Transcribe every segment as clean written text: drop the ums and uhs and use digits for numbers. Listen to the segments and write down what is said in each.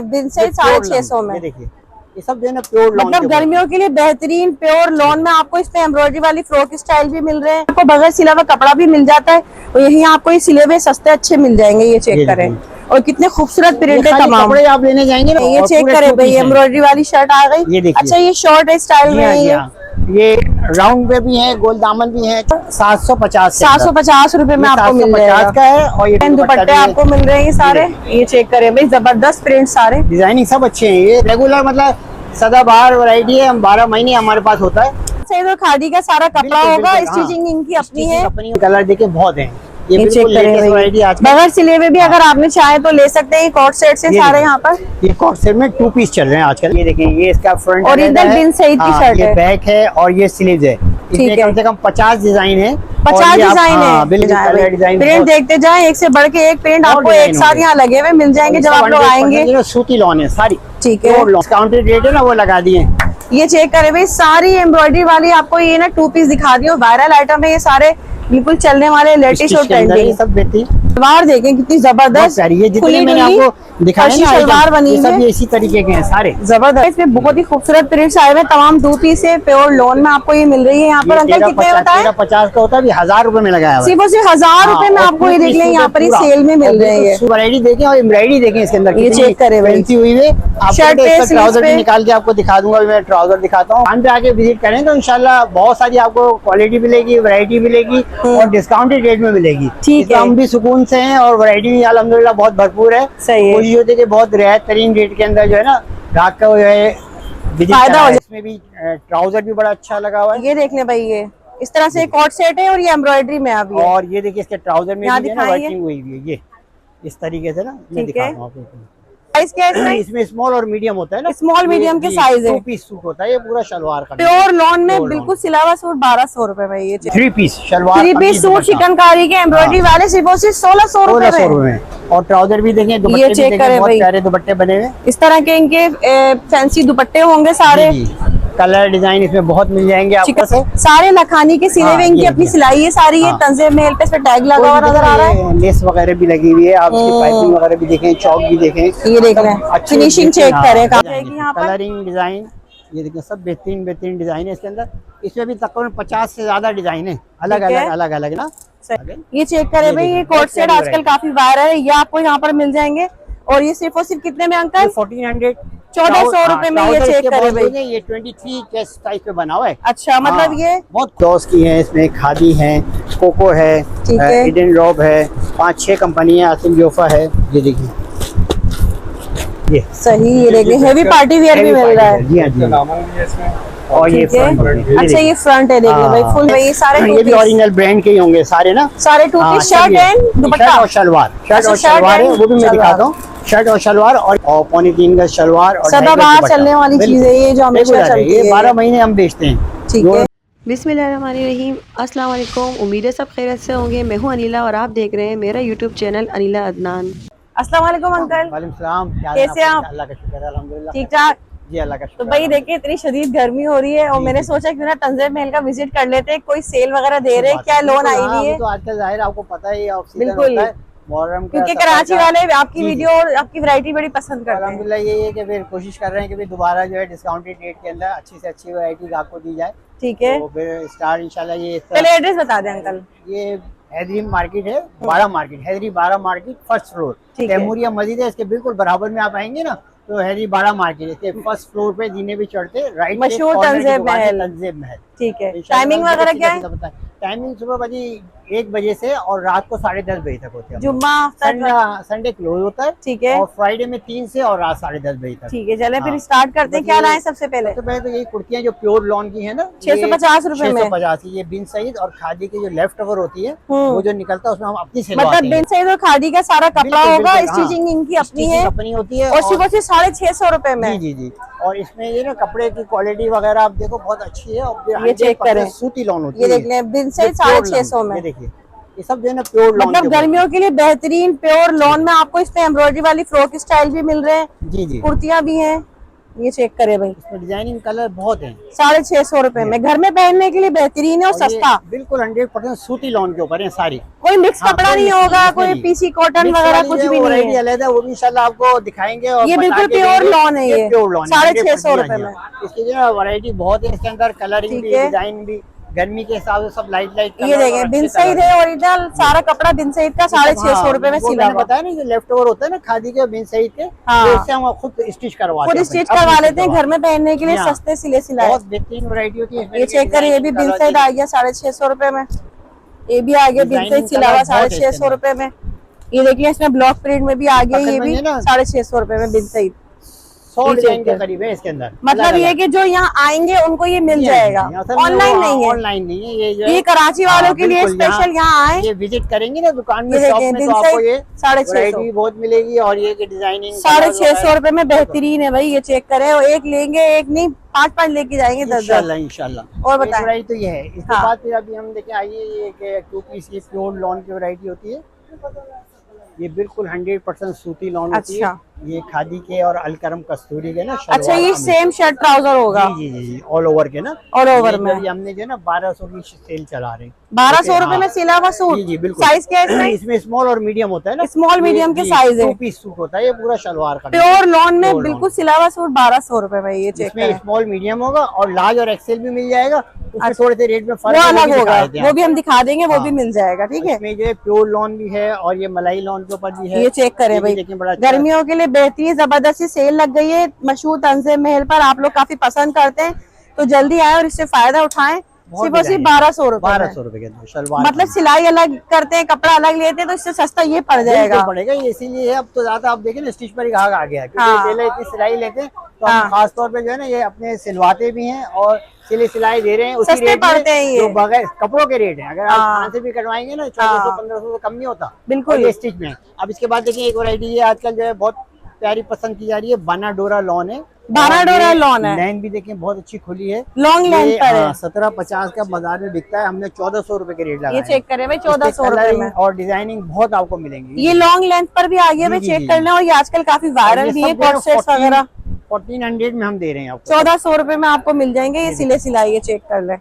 बिन से 650 में। देखिए ये सब जो है ना प्योर लॉन, मतलब गर्मियों के लिए बेहतरीन प्योर लॉन में आपको इसमें एम्ब्रॉयडरी वाली फ्रॉक स्टाइल भी मिल रहे हैं, आपको बगैर सिला हुआ कपड़ा भी मिल जाता है और यही आपको ये सिले हुए सस्ते अच्छे मिल जाएंगे। ये चेक करें और कितने खूबसूरत प्रिंट है तमाम। कपड़े आप लेने जाएंगे ना, ये चेक करें भाई, एम्ब्रॉयडरी वाली शर्ट आ गई। ये देखिए, अच्छा ये शॉर्ट स्टाइल में है, ये राउंड पे भी है, गोल दामन भी है। 750 रुपए में आपको मिल जाएगा का है। और ये दुपट्टे आपको मिल रहे हैं ये सारे। ये चेक करें भाई, जबरदस्त प्रिंट सारे, डिजाइनिंग सब अच्छे हैं। ये रेगुलर मतलब सदाबहार वैरायटी है, 12 महीने हमारे पास होता है। सही तो खादी का सारा कपड़ा होगा, स्टिचिंग इनकी अपनी है। कलर देखिए बहुत है, ये चेक करें बगैर सिले हुए भी अगर आपने चाहे तो ले सकते हैं। कॉट सेट से सारे यहाँ पर, ये कॉट सेट में 2 पीस चल रहे हैं आजकल। ये देखें, ये इसका फ्रंट ओरिजिनल बिन सईद की शर्ट है, ये बैक है और ये स्लीव्स है। इसमें कम से कम 50 डिजाइन है, 50 डिजाइन है। प्रिंट देखते जाएं, एक से बढ़ के एक प्रिंट आपको एक साथ यहाँ लगे हुए मिल जाएंगे जब आप लोग आएंगे। सूती लॉन है सारी, ठीक है। डिस्काउंटेड रेट है ना, वो लगा दिए। ये चेक करें भाई, सारी एम्ब्रॉयडरी वाली आपको ये ना 2 पीस दिखा दी, वायरल आइटम है ये सारे, बिल्कुल चलने वाले लेटेस्ट और ट्रेंडिंग। सब बेहतरीन सलवार देखें कितनी जबरदस्त, ये जितने मैंने आपको दिखाया ना सलवार बनी है, सब ये इसी तरीके के हैं सारे, जबरदस्त। इसमें बहुत ही खूबसूरत प्रिंट्स आए हुए, तमाम 2 पीस है, प्योर लॉन में आपको ये मिल रही है। यहाँ पर अंकल कितने बताए? 50 का होता है, 1000 रुपए में लगाया हुआ है। सिर्फ 1000 रुपए में आपको ये देख लें, यहाँ पर सेल में मिल रहे हैं। वैरायटी देखें और एम्ब्रॉयडरी देखें इसके अंदर, ये चेक करें फैंसी हुई है। शर्ट पे ट्राउजर भी निकाल के आपको दिखा दूंगा, मैं ट्राउजर दिखाता हूँ। दुकान पे आके विजिट करें तो इंशाल्लाह बहुत सारी आपको क्वालिटी मिलेगी, वैरायटी मिलेगी और डिस्काउंटेड रेट में मिलेगी। ठीक है, हम भी सुकून से हैं और वैरायटी भी अल्हम्दुलिल्लाह बहुत भरपूर है। सही है, कोशिश होती है कि बहुत रियायत तरीन रेट के अंदर जो है ना रात का जो है फायदा हो जाए। इसमें भी ट्राउजर भी बड़ा अच्छा लगा हुआ है। ये देख लें भाई, ये इस तरह से कॉट सेट है और ये एम्ब्रॉयडरी में अभी है। और ये देखिए इसके ट्राउजर में भी ना वर्किंग हुई हुई है, ये इस तरीके से ना मैं दिखा रहा हूं आपको। साइज क्या है इसमें स्मॉल और मीडियम होता है ना, स्मॉल मीडियम के साइज है। 2 पीस सूट होता है, ये पूरा शलवार का प्योर लॉन में बिल्कुल सिलावा सूट 1200 रुपए में। ये 3 piece salwar, 3 piece suit chikankari के एम्ब्रॉयडरी वाले सिर्फ 1600 रुपए में। और ट्राउजर भी देखें, दुपट्टे भी देखें, बहुत प्यारे दुपट्टे बने हुए। इस तरह के इनके फैंसी दुपट्टे होंगे सारे, कलर डिजाइन इसमें बहुत मिल जाएंगे आपको। सारे लखानी के सिले हुए, इनकी अपनी सिलाई है सारी। ये तंजे महल पे टैग लगा हुआ नजर आ रहा है, लेस वगैरह भी लगी हुई है। आप इसकी पाइपिंग वगैरह भी देखें, चौक भी देखें, ये देख रहे हैं, फिनिशिंग चेक करें। कलरिंग डिजाइन ये देखें, सब बेहतरीन बेहतरीन डिजाइन है इसके अंदर। इसमें भी तकरीबन 50 से ज्यादा डिजाइन है, अलग अलग ना। ये चेक करें भाई, ये कोट सेट आजकल काफी वायरल है, ये आपको यहाँ पर मिल जाएंगे। और ये सिर्फ और सिर्फ कितने में अंकल? 1400 1400 रुपए में। ये चेक करें भाई, ये 23 के साइज पे बना हुआ है। अच्छा, मतलब ये बहुत क्लॉथ की है, इसमें खादी है, कोको है, हिडन रॉब है, 5-6 कंपनियां, आसिम जोफा है। ये देखिए, ये सही, ये देखिए हेवी पार्टी वियर भी मिल रहा है। जी हाँ। और ये फ्रंट, अच्छा ये फ्रंट है, देखिए भाई फुल भाई, ये सारे ये भी ओरिजिनल ब्रांड के ही होंगे सारे ना, सारे 2 पीस शर्ट एंड दुपट्टा और शलवार। शर्ट और शलवार है, वो भी मैं दिखाता हूँ। शर्ट और शलवार और 3.25 गज शलवार और सदाबहार चलने वाली चीज है ये, जो हमेशा चलती है। 12 महीने हम बेचते हैं। ठीक है। बिस्मिल्लाहिर्रहमानिर्रहीम, अस्सलाम वालेकुम। उम्मीद है सब खैरियत से होंगे। मैं हूँ अनिला और आप देख रहे हैं मेरा यूट्यूब चैनल अनिला अदनान। अस्सलाम वालेकुम अंकल। वालेकुम सलाम, कैसे आप? अल्लाह का शुक्र है, अल्हम्दुलिल्लाह ठीक ठाक जी, अल्लाह का शुक्र। तो भाई देखिए, इतनी शदीद गर्मी हो रही है और मैंने सोचा क्यों ना तंजीम महल का विजिट कर लेते हैं। कोई सेल वगैरह दे रहे हैं क्या? लोन आई हुई है तो आजकल जाहिर आपको पता ही है, बिल्कुल, क्योंकि कराची वाले आपकी वीडियो और आपकी वैरायटी बड़ी पसंद करते हैं। अल्हम्दुलिल्लाह यही है कि फिर कोशिश कर रहे हैं कि दोबारा जो है डिस्काउंटेड रेट के अंदर अच्छी से अच्छी वैरायटी आपको दी जाए। ठीक है, तो फिर स्टार्ट इंशाल्लाह। ये पहले एड्रेस बता दें अंकल। ये हैदरी मार्केट है, 12 market, Haidari 12 market, first floor. Taimuria Masjid है, इसके बिल्कुल बराबर में आप आएंगे ना तो हैदरी 12 मार्केट, इसके फर्स्ट फ्लोर पे जीने भी चढ़ते, राइट मशहूर तंजीम महल। ठीक है, टाइमिंग वगैरह क्या है? टाइमिंग सुबह बजी 1 बजे से और रात को 10:30 बजे तक होते हैं। जुम्मा संडे क्लोज होता है। ठीक है, और फ्राइडे में 3 से और रात 10:30 बजे तक। ठीक है, चले फिर स्टार्ट करते हैं। क्या लाए सबसे पहले? तो पहले तो यही कुर्तियां जो प्योर लॉन की है ना, 650 रुपए में। 650। ये बिन सईद और खादी की जो लेफ्ट ओवर होती है, वो जो निकलता है उसमें हम अपनी सिलवाते हैं। मतलब बिन सईद और खादी का सारा कपड़ा होगा, स्टिचिंग इनकी अपनी है, अपनी होती है। और सिर्फ 650 रुपए में। जी जी। और इसमें ये ना कपड़े की क्वालिटी वगैरह आप देखो बहुत अच्छी है। और ये चेक करें, सूती लॉन होती है। ये देख लें, बिन सईद 650 में। देखिए ये सब जो है ना प्योर लॉन, मतलब गर्मियों के लिए बेहतरीन प्योर लॉन में आपको इसमें एम्ब्रॉयडरी वाली फ्रॉक स्टाइल भी मिल रहे हैं। जी जी। कुर्तियां भी हैं, ये चेक करे भाई, इसमें डिजाइनिंग कलर बहुत है। 650 में घर में पहनने के लिए बेहतरीन है और और ये सस्ता। बिल्कुल 100% सूती लॉन के ऊपर है सारी। कोई मिक्स हाँ, कपड़ा कोई नहीं मिक्स होगा, इसमें कोई नहीं। पीसी कॉटन मिक्स वगैरह वाली कुछ जो भी नहीं वैरायटी है। अलग है, वो भी इंशाल्लाह आपको दिखाएंगे और ये बता बिल्कुल के प्योर देंगे। लॉन है, ये प्योर लॉन 650 रुपए में। इसकी जो है वैरायटी बहुत है, इसके अंदर कलरिंग ठीक भी, है। डिजाइन भी, गर्मी के हिसाब से सब लाइट लाइट ये देखें बिन सईद है ओरिजिनल, सारा कपड़ा बिन सईद का 650 में सिला हुआ। बताया ना, जो लेफ्ट ओवर होता है ना खादी के बिन सईद के, हाँ। तो इससे हम खुद स्टिच करवाते खुद हैं, स्टिच अपने करवा से लेते हैं घर में पहनने के लिए, हाँ। सस्ते सिले सिलाए। बहुत बेहतरीन वैरायटी होती है इसमें। ये चेक करें, ये भी बिन सईद आ गया 650 में। ये भी आ गया बिन सईद सिला हुआ 650 में। ये देखिए इसमें ब्लॉक प्रिंट में भी आ गया, ये भी 650 में बिन सईद। 100 डिजाइन के करीब है इसके अंदर। मतलब ये कि जो यहाँ आएंगे उनको ये मिल जाएगा, ऑनलाइन नहीं है। ऑनलाइन नहीं है ये, जो ये कराची वालों के लिए स्पेशल यहाँ आए, ये विजिट करेंगे ना दुकान में, ये शॉप देखें में, बिन तो आपको सईद ये 650 बहुत मिलेगी। और ये की डिजाइनिंग 650 में बेहतरीन है भाई। ये चेक करें, और एक लेंगे एक नहीं, 5 लेके जाएंगे 10 इंशाल्लाह। और बताएं। वैरायटी तो ये है। इसके हाँ। बाद फिर अभी हम देखें आइए, ये 2 पीस ये प्योर लॉन की वैरायटी होती है। ये बिल्कुल 100% सूती लॉन होती है। ये खादी के और अलकरम कस्तूरी के ना। अच्छा, ये सेम शर्ट ट्राउजर होगा? जी जी जी, ऑल ओवर के ना, ऑल ओवर में। हमने जो ना 1200 की सेल चला रहे हैं। 1200 रुपए में सिला हुआ सूट। जी जी बिल्कुल। साइज क्या है इसमें स्मॉल और मीडियम होता है ना। स्मॉल मीडियम के साइज है। 2 पीस सूट होता है ये पूरा शलवार का। प्योर लॉन में बिल्कुल सिला हुआ सूट 1200 रुपए में। ये चेक इसमें स्मॉल मीडियम होगा और लार्ज और एक्सेल भी मिल जाएगा। उसमें थोड़े से रेट में वो अलग होगा, वो भी हम दिखा देंगे, वो भी मिल जाएगा। ठीक है, इसमें जो है प्योर लॉन भी है और ये मलाई लॉन के ऊपर भी है। ये चेक करें भाई, गर्मियों के लिए बेहतरीन जबरदस्ती सेल लग गई है मशहूर तंज़े महल पर। आप लोग काफी पसंद करते हैं, तो जल्दी आए और इससे फायदा उठाएं। सिर्फ और सिर्फ 1200 रुपए। 1200 रुपए के अंदर शलवार। मतलब सिलाई अलग करते हैं, कपड़ा अलग लेते हैं, तो इससे सस्ता ये पड़ जाएगा। पड़ेगा ये, इसीलिए अब तो ज्यादा आप देखें ना स्टिच पर ही घाघ आ गया, क्योंकि हाँ। पहले इतनी सिलाई लेते हैं, तो हम खास तौर पे जो है ना ये अपने सिलवाते भी हैं और सिलाई दे रहे हैं। उसी सस्ते रेट पड़ते हैं ये, जो बगैर कपड़ों के रेट है। अगर आप यहाँ से भी कटवाएंगे ना 1400-1500 से कम नहीं होता बिल्कुल स्टिच में। अब इसके बाद देखिए एक वैरायटी है आजकल जो है बहुत प्यारी पसंद की जा रही है, बानाडोरा लॉन है। बानाडोरा लॉन है, लाइन भी देखिए बहुत अच्छी खुली है, लॉन्ग लेंथ पर है। 1750 का बाजार में बिकता है, हमने 1400 रुपए के रेट लगाए। ये चेक करें भाई 1400 रुपए में। और डिजाइनिंग बहुत आपको मिलेंगी। ये लॉन्ग लेंथ पर भी आ गया भाई, चेक कर लें। और ये आजकल काफी वायरल भी है, कोट सेट्स वगैरह 1400 में हम दे रहे हैं आपको। 1400 रुपए में आपको मिल जाएंगे। ये सिले सिलाई, ये चेक कर ले।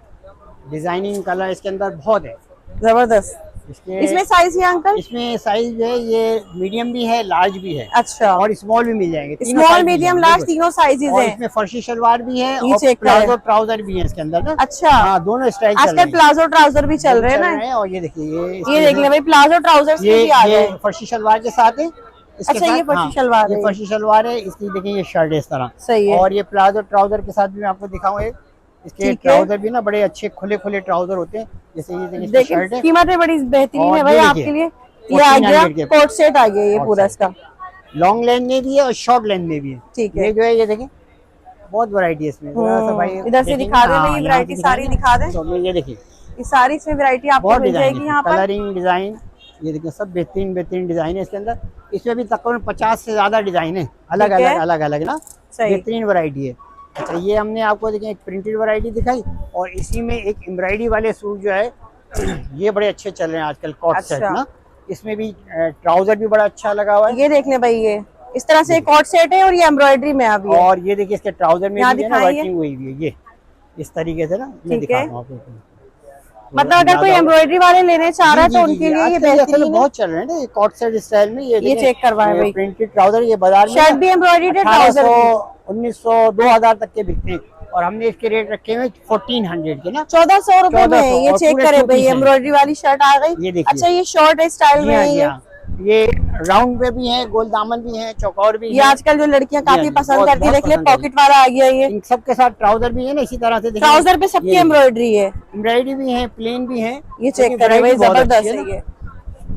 डिजाइनिंग कलर इसके अंदर बहुत है जबरदस्त। इसमें साइज है अंकल? इसमें साइज जो है ये मीडियम भी है, लार्ज भी है। अच्छा, और स्मॉल भी मिल जाएंगे। स्मॉल मीडियम लार्ज तीनों साइजेस हैं। इसमें फर्शी शलवार भी है ये और चेक प्लाजो ट्राउजर भी है इसके अंदर ना। अच्छा, हाँ, दोनों स्टाइल आजकल प्लाजो ट्राउजर भी चल रहे हैं ना। और ये देखिए ये देख ले भाई, प्लाजो ट्राउजर भी आ गए। फर्शी शलवार के साथ है। अच्छा, ये फर्शी शलवार है। फर्शी शलवार है इसकी। देखिए ये शर्ट है इस तरह, सही है। और ये प्लाजो ट्राउजर के साथ भी मैं आपको दिखाऊं एक। इसके ट्राउजर भी ना बड़े अच्छे खुले खुले ट्राउजर होते हैं। जैसे ये देखिए शर्ट है, कीमतें बड़ी बेहतरीन है भाई आपके लिए। ये आ गया कोट सेट आ गया, ये पूरा इसका लॉन्ग लेंथ में भी है और शॉर्ट लेंथ में भी है। ठीक है, ये जो है ये देखें बहुत वैरायटी है इसमें। भाई इधर से दिखा दे भाई, ये वैरायटी सारी दिखा दे। ये देखिए ये सारी इसमें वैरायटी आपको मिल जाएगी यहाँ पर। कलरिंग डिजाइन ये देखिए सब बेहतरीन बेहतरीन डिजाइन है इसके अंदर। इसमें भी तकरीबन 50 से ज्यादा डिजाइन है, अलग अलग ना। बेहतरीन वैरायटी है। अच्छा, ये हमने आपको देखिए एक प्रिंटेड वैरायटी दिखाई, और इसी में एक एम्ब्रॉयडरी वाले सूट जो है ये बड़े अच्छे चल रहे हैं आजकल, कॉट सेट ना। इसमें भी ट्राउजर भी बड़ा अच्छा लगा हुआ है। ये देख ले भाई, ये इस तरह से कॉट सेट है और ये एम्ब्रॉयडरी में अभी। और ये देखिए इसके ट्राउजर में भी ना वर्किंग हुई हुई है, ये इस तरीके से ना। मैं दिखाता हूं आपको। मतलब अगर कोई एम्ब्रॉयडरी वाले लेने चाह रहा है तो उनके लिए ये बेहतरीन है। बहुत चल रहे हैं ना कॉट सेट स्टाइल में। ये चेक करवाएं भाई, प्रिंटेड ट्राउजर। ये बाजार में शर्ट भी एम्ब्रॉयडरी है, ट्राउजर 1900 2000 तक के बिकते हैं, और हमने इसके रेट रखे हुए 1400 के ना। 1400 रुपए में। ये चेक करे भाई, एम्ब्रॉयडरी वाली शर्ट आ गई। ये देखिए, अच्छा ये शॉर्ट स्टाइल में है। ये राउंड पे भी है, गोल दामन भी है, चौकोर भी है। ये आजकल जो लड़कियां काफी पसंद करती है, देख ले पॉकेट वाला आ गया ये। इन सब के साथ ट्राउजर भी है ना इसी तरह से। ट्राउजर पे सबकी एम्ब्रॉयडरी है, एम्ब्रॉयडरी भी है, प्लेन भी है। ये चेक करे भाई, जबरदस्त है ये।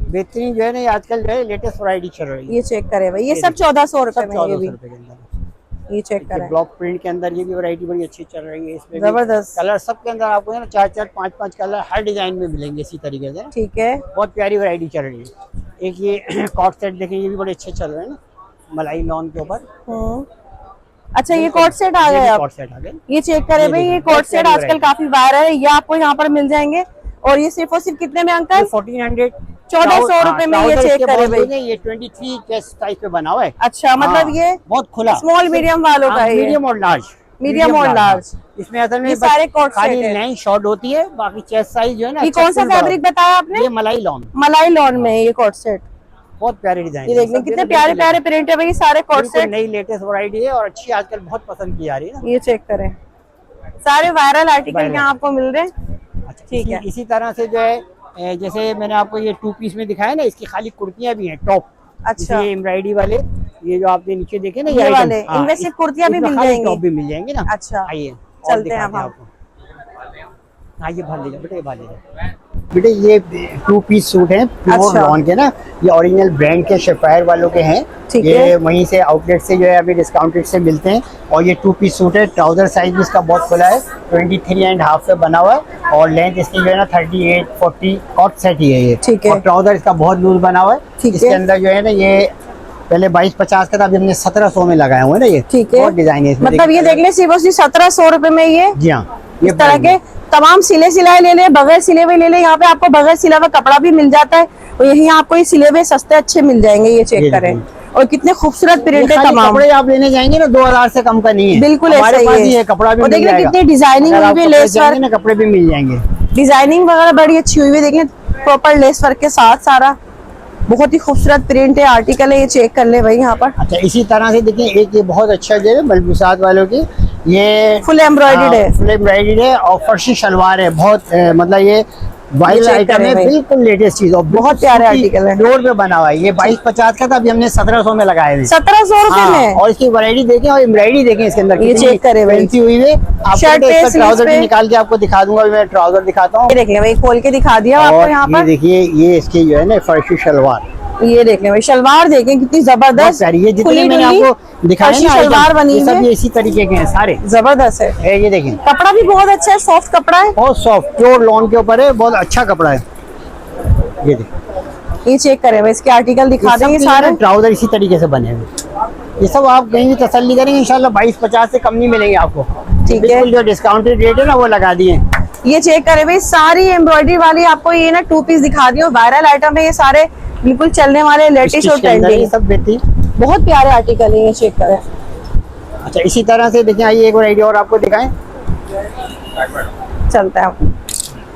बेहतरीन जो है ना आजकल जो है लेटेस्ट वैरायटी चल रही है। ये चेक करे भाई, ये सब 1400 रुपए में। ये भी ये चेक करें, ब्लॉक प्रिंट के अंदर ये भी वैरायटी बड़ी अच्छी चल रही है। इसमें जबरदस्त कलर सबके अंदर आपको है ना 4-4 5-5 कलर हर डिजाइन में मिलेंगे इसी तरीके से। ठीक है, बहुत प्यारी वैरायटी चल रही है। एक ये कॉट सेट देखें, ये भी बड़े अच्छे चल रहे हैं ना, मलाई लॉन के ऊपर। अच्छा, ये कॉट सेट आ गया। कॉट सेट आ गए। ये चेक करें भाई, ये कॉट सेट आजकल काफी वायरल है। ये आपको यहाँ पर मिल जाएंगे। और ये सिर्फ और सिर्फ कितने में अंकल? 1400 1400 रुपए में ये चेक करे भाई। ये 23 चेस्ट साइज पे बना हुआ है। अच्छा, मतलब ये बहुत खुला, स्मॉल मीडियम वालों का है। मीडियम और लार्ज, मीडियम और लार्ज। इसमें असल में ये सारे कोट खाली सेट है। लाइन शॉर्ट होती है, बाकी चेस्ट साइज जो है ना। ये कौन सा फैब्रिक बताया आपने? ये मलाई लॉन। मलाई लॉन में ये कोट सेट। बहुत प्यारे डिजाइन, ये देखिए कितने प्यारे प्यारे प्रिंट है भाई, सारे कोट सेट नई लेटेस्ट वैरायटी है और अच्छी, आजकल बहुत पसंद की जा रही है ना। ये चेक करें, सारे वायरल आर्टिकल यहाँ आपको मिल रहे हैं। अच्छा, ठीक है। इसी तरह से जो है जैसे मैंने आपको ये 2 पीस में दिखाया ना, इसकी खाली कुर्तियां भी हैं टॉप। अच्छा, ये एम्ब्रॉयडरी वाले, ये जो आपने नीचे देखे ना ये आइटम, वाले, इनमें सिर्फ कुर्तियां भी मिल जाएंगी, टॉप भी मिल जाएंगे ना। अच्छा, आइए चलते हैं अब हम। आइए भाग लीजिए बेटे, भाग लीजिए बेटे। ये 2 पीस सूट हैं प्योर अच्छा। लॉन के ना, ये ओरिजिनल ब्रांड के शेफायर वालों के हैं। ठीक ये है। वहीं से आउटलेट से जो है अभी डिस्काउंटेड से मिलते हैं। और ये 2 पीस सूट है, ट्राउजर साइज भी इसका बहुत खुला है, 23.5 पे बना हुआ है और लेंथ इसकी जो है ना 38-40 कॉट सेट ही है ये। ठीक है। और ट्राउजर इसका बहुत लूज बना हुआ है। ठीक इसके है। अंदर जो है ना, ये पहले 2250 का था, अभी हमने 1700 में लगाए हुए ना ये। ठीक है। बहुत डिजाइन है इसमें, मतलब ये देख ले, सिर्फ 1700 रुपए में ये जी हाँ, इस तरह के तमाम सिले सिलाए ले ले, बगैर सिले हुए ले ले। यहाँ पे आपको बगैर सिला हुआ कपड़ा भी मिल जाता है और यही आपको ये सिले हुए सस्ते अच्छे मिल जाएंगे। ये चेक करें, और कितने खूबसूरत प्रिंट है तमाम। कपड़े आप लेने जाएंगे ना 2000 से कम का नहीं है, बिल्कुल ऐसा हमारे पास ही है, कपड़ा भी और मिल देख ले जाएगा। कितनी डिजाइनिंग हुई है, लेस वर्क ना कपड़े भी मिल जाएंगे, डिजाइनिंग वगैरह बड़ी अच्छी हुई है। देख ले प्रॉपर लेस वर्क के साथ, सारा बहुत ही खूबसूरत प्रिंट है, आर्टिकल है। ये चेक कर ले भाई यहाँ पर। अच्छा, इसी तरह से देखिए एक ये बहुत अच्छा जो है मलबूसात वालों की, ये फुल एम्ब्रॉयडर्ड है, फुल एम्ब्रॉयडर्ड है और फर्शी शलवार है। बहुत मतलब ये वाइल्ड check आइटम करें है, भाई। बिल्कुल लेटेस्ट चीज और बहुत प्यारे आर्टिकल है। फ्लोर पे बना हुआ है। ये 2250 का था, अभी हमने 1700 में लगाए हुए। 1700 रुपए में। और इसकी वैरायटी देखें और एम्ब्रॉयडरी देखें इसके अंदर, ये check करें भाई। फैंसी हुई है। आपको शर्ट पे, इसका स्लीव्स ट्राउजर भी पे। निकाल के आपको दिखा दूंगा, मैं ट्राउजर दिखाता हूँ। ये देख ले भाई, खोल के दिखा दिया आपको और यहाँ ये पर। देखिए, ये इसकी जो है ना फर्शी शलवार, ये देख ले भाई, शलवार देखें कितनी बहुत जबरदस्त, प्यारी। ये जितने खुली मैंने डुली आपको दिखाए फर्शी ना शलवार आइटम, बनी ये सब है, ये इसी तरीके के हैं सारे। जबरदस्त है। ये देखें, कपड़ा भी बहुत अच्छा है, सॉफ्ट कपड़ा है। बहुत सॉफ्ट प्योर लॉन के ऊपर है, बहुत अच्छा कपड़ा है। ये देखिए, ये चेक करें भाई, इसके आर्टिकल दिखा देंगे सारे। ट्राउजर इसी तरीके से बने हुए। ये सब आप कहीं भी तसल्ली करेंगे इंशाल्लाह 2250 से कम नहीं मिलेंगे आपको। ठीक है। बिल्कुल जो डिस्काउंटेड रेट है ना वो लगा दिए। ये चेक करें भाई, सारी एम्ब्रॉयडरी वाली आपको ये ना 2 पीस दिखा दी, वायरल आइटम है ये सारे, बिल्कुल चलने वाले लेटेस्ट और इसके अंदर ये ट्रेंडिंग, सब बेहतरीन। बहुत प्यारे आर्टिकल है। ये चेक करें। अच्छा, इसी तरह से देखिए, आइए एक और आइडिया और आपको दिखाएं। चलता है।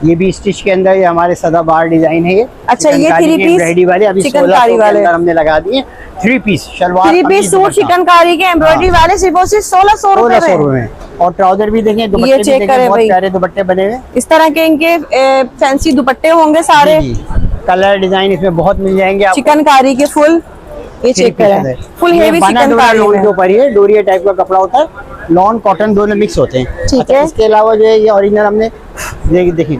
ये भी स्टिच के अंदर ये हमारे सदाबहार डिजाइन है। ये अच्छा, ये 3 पीस रेडी वाले अभी चिकनकारी 1600 के वाले अंदर हमने लगा दिए। 3 piece salwar, 3 piece suit chikankari के एम्ब्रॉयडरी वाले सिर्फ 1600 रुपए 1600 में। रुपए में। और ट्राउजर भी देखें, दुपट्टे भी चेक देखें, करें बहुत भाई। प्यारे दुपट्टे बने हुए। इस तरह के इनके फैंसी दुपट्टे होंगे सारे, जी, कलर डिजाइन इसमें बहुत मिल जाएंगे आपको। चिकनकारी के फुल। ये चेक करें, फुल हेवी चिकनकारी लॉन में। के ऊपर ये डोरिया टाइप का कपड़ा होता है, लॉन कॉटन दोनों मिक्स होते हैं। ठीक अच्छा, है। इसके अलावा जो है ये ओरिजिनल हमने देखिए